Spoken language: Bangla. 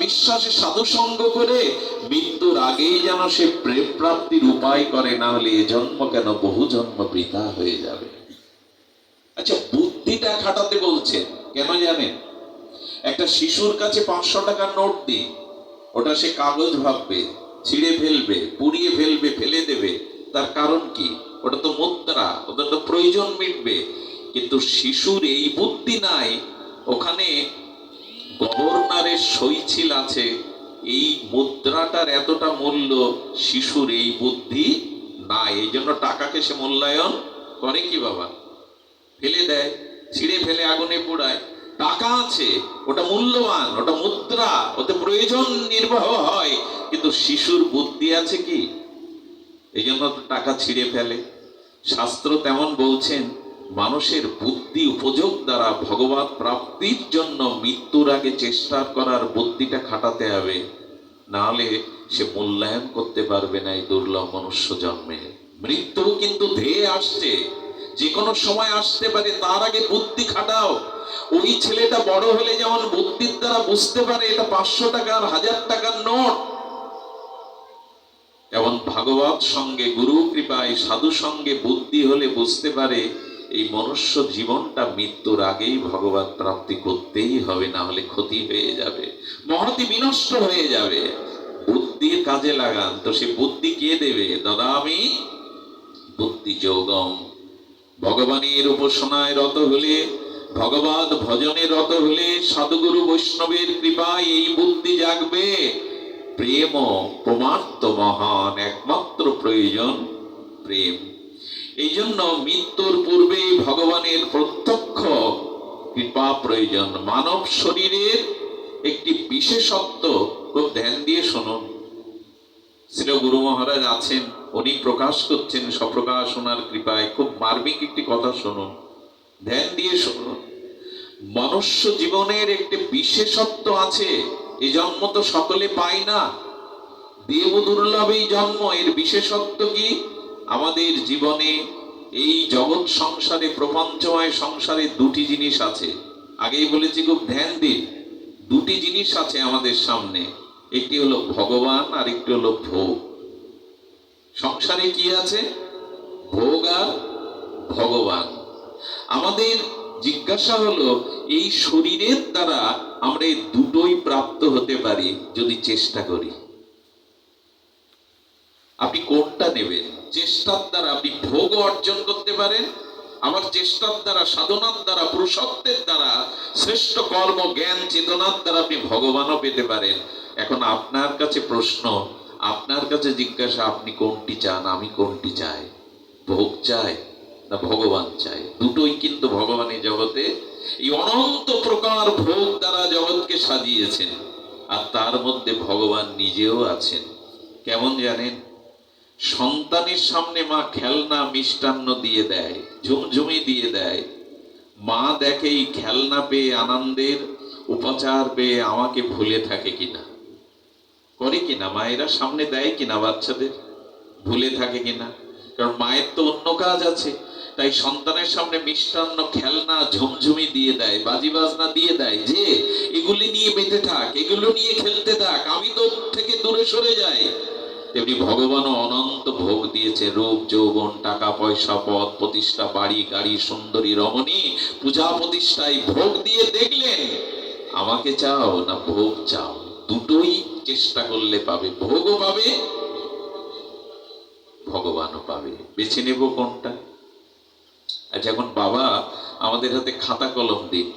বিশ্বাসে সাধু সঙ্গ করে মৃত্যুর আগেই যেন সে প্রেম প্রাপ্তির উপায় করে, না হলে এ জন্ম কেন বহু জন্ম বৃথা হয়ে যাবে। আচ্ছা, বুদ্ধিটা খাটাতে বলছেন কেন জানেন? একটা শিশুর কাছে 500 টাকার নোট দিন, ওটা সে কাগজ ভাববে, ছিঁড়ে ফেলবে, পুড়িয়ে ফেলবে, ফেলে দেবে। তার কারণ কি? ওটা তো মুদ্রা, ওটা তো প্রয়োজন মিটবে। কিন্তু শিশুর এই বুদ্ধি নাই। ওখানে গভর্নরের সইছিল আছে, এই মুদ্রাটার এতটা মূল্য, শিশুর এই বুদ্ধি নাই। এই জন্য টাকাকে সে মূল্যায়ন করে কি বাবা? ফেলে দেয়, ছিঁড়ে ফেলে আগুনে পোড়ায়। টাকা আছে, ওটা মূল্যবান, ওটা মুদ্রা, ওতে প্রয়োজন নির্বাহ হয়, কিন্তু শিশুর বুদ্ধি আছে কি? এই জন্য টাকা ছিঁড়ে ফেলে। শাস্ত্র তেমন বলছেন, মানুষের বুদ্ধি উপযোগ দ্বারা ভগবত প্রাপ্তির জন্য মৃত্যুর আগে চেষ্টা করার বুদ্ধিটা খাটাতে হবে, না হলে সে মূল্যায়ন করতে পারবে না এই দুর্লভ মনুষ্য জন্মে। মৃত্যু কিন্তু ধেয়ে আসছে, যে কোনো সময় আসতে পারে, তার আগে বুদ্ধি খাটাও। ওই ছেলেটা বড় হলে যেমন বুদ্ধির দ্বারা বুঝতে পারে এটা 500 টাকার 1000 টাকার নোট, এবং ভাগবত সঙ্গে গুরু কৃপায় সাধু সঙ্গে বুদ্ধি হলে বুঝতে পারে এই মনুষ্য জীবনটা মৃত্যুর আগেই ভগবত প্রাপ্তি করতেই হবে, না হলে ক্ষতি হয়ে যাবে, মহতি বিনষ্ট হয়ে যাবে। বুদ্ধির কাজে লাগান। তো সে বুদ্ধি কে দেবে? দদামি বুদ্ধি যোগম। ভগবানের উপাসনায় রত হলে, ভগবত ভজনে রত হলে, সাধুগুরু বৈষ্ণবের কৃপায় এই বুদ্ধি জাগবে। প্রেম পরমার্থ মহান, একমাত্র প্রয়োজন প্রেম। এই জন্য মৃত্যুর পূর্বে ভগবানের প্রত্যক্ষ কৃপা প্রয়োজন। মানব শরীরের একটি বিশেষত্ব, খুব ধ্যান দিয়ে শুনুন। শ্রী গুরু মহারাজ আছেন, উনি প্রকাশ করছেন স্বপ্রকাশ ওনার কৃপায়। খুব মার্মিক একটি কথা শুনুন, ধ্যান দিয়ে শুনুন। মনুষ্য জীবনের একটি বিশেষত্ব আছে, এই জন্ম তো সকলে পায় না, দেব দুর্লভ এই জন্ম। এর বিশেষত্ব কি? আমাদের জীবনে এই জগৎ সংসারে, প্রপঞ্চময় সংসারে দুটি জিনিস আছে। আগেই বলেছি, খুব ধ্যান দিন। দুটি জিনিস আছে আমাদের সামনে, একটি হলো ভগবান আর একটি হলো ভোগ। সংসারে কি আছে? ভোগ আর ভগবান। আমাদের জিজ্ঞাসা হলো, এই শরীরের দ্বারা আমরা এই দুটোই প্রাপ্ত হতে পারি যদি চেষ্টা করি। আপনি কোনটা নেবেন? চেষ্টার দ্বারা আপনি ভোগ অর্জন করতে পারেন, আমার চেষ্টার দ্বারা, সাধনার দ্বারা, পুরুষত্বের দ্বারা, শ্রেষ্ঠ কর্ম জ্ঞান চেতনার দ্বারা আপনি ভগবানও পেতে পারেন। এখন আপনার কাছে প্রশ্ন, আপনার কাছে জিজ্ঞাসা, আপনি কোনটি চান? আমি কোনটি চাই? ভোগ চাই না ভগবান চাই? দুটোই কিন্তু ভগবানের জগতে এই অনন্ত প্রকার ভোগ দ্বারা জগৎকে সাজিয়েছেন, আর তার মধ্যে ভগবান নিজেও আছেন। কেমন জানেন? সন্তানের সামনে মা খেলনা মিষ্টান্ন দিয়ে দেয়, ঝুমঝুমি দিয়ে দেয়। মা দেখে এই খেলনা পেয়ে, আনন্দের উপাচার পেয়ে আমাকে ভুলে থাকে কিনা, করে কিনা, মায়েরা সামনে দেয় কিনা বাচ্চাদের, ভুলে থাকে কিনা? কারণ মায়ের তো অন্য কাজ আছে, তাই সন্তানের সামনে মিষ্টান্ন, খেলনা, ঝুমঝুমি দিয়ে দেয়, বাজি বাজনা দিয়ে দেয়, যে এগুলি নিয়ে বেঁচে থাক, এগুলো নিয়ে খেলতে থাক, আমি তো থেকে দূরে সরে যাই। তেমনি ভগবানও অনন্ত ভোগ দিয়েছে, রূপ যৌবন, টাকা পয়সা, পদ প্রতিষ্ঠা, বাড়ি গাড়ি, সুন্দরী রমণী, পূজা প্রতিষ্ঠায় ভোগ দিয়ে দেখলেন, আমাকে চাও না ভোগ চাও? দুটোই চেষ্টা করলে পাবে, ভোগও পাবে, ভগবানও পাবে। বেছে নেব কোনটা? আচ্ছা, এখন বাবা আমাদের হাতে খাতা কলম দিন।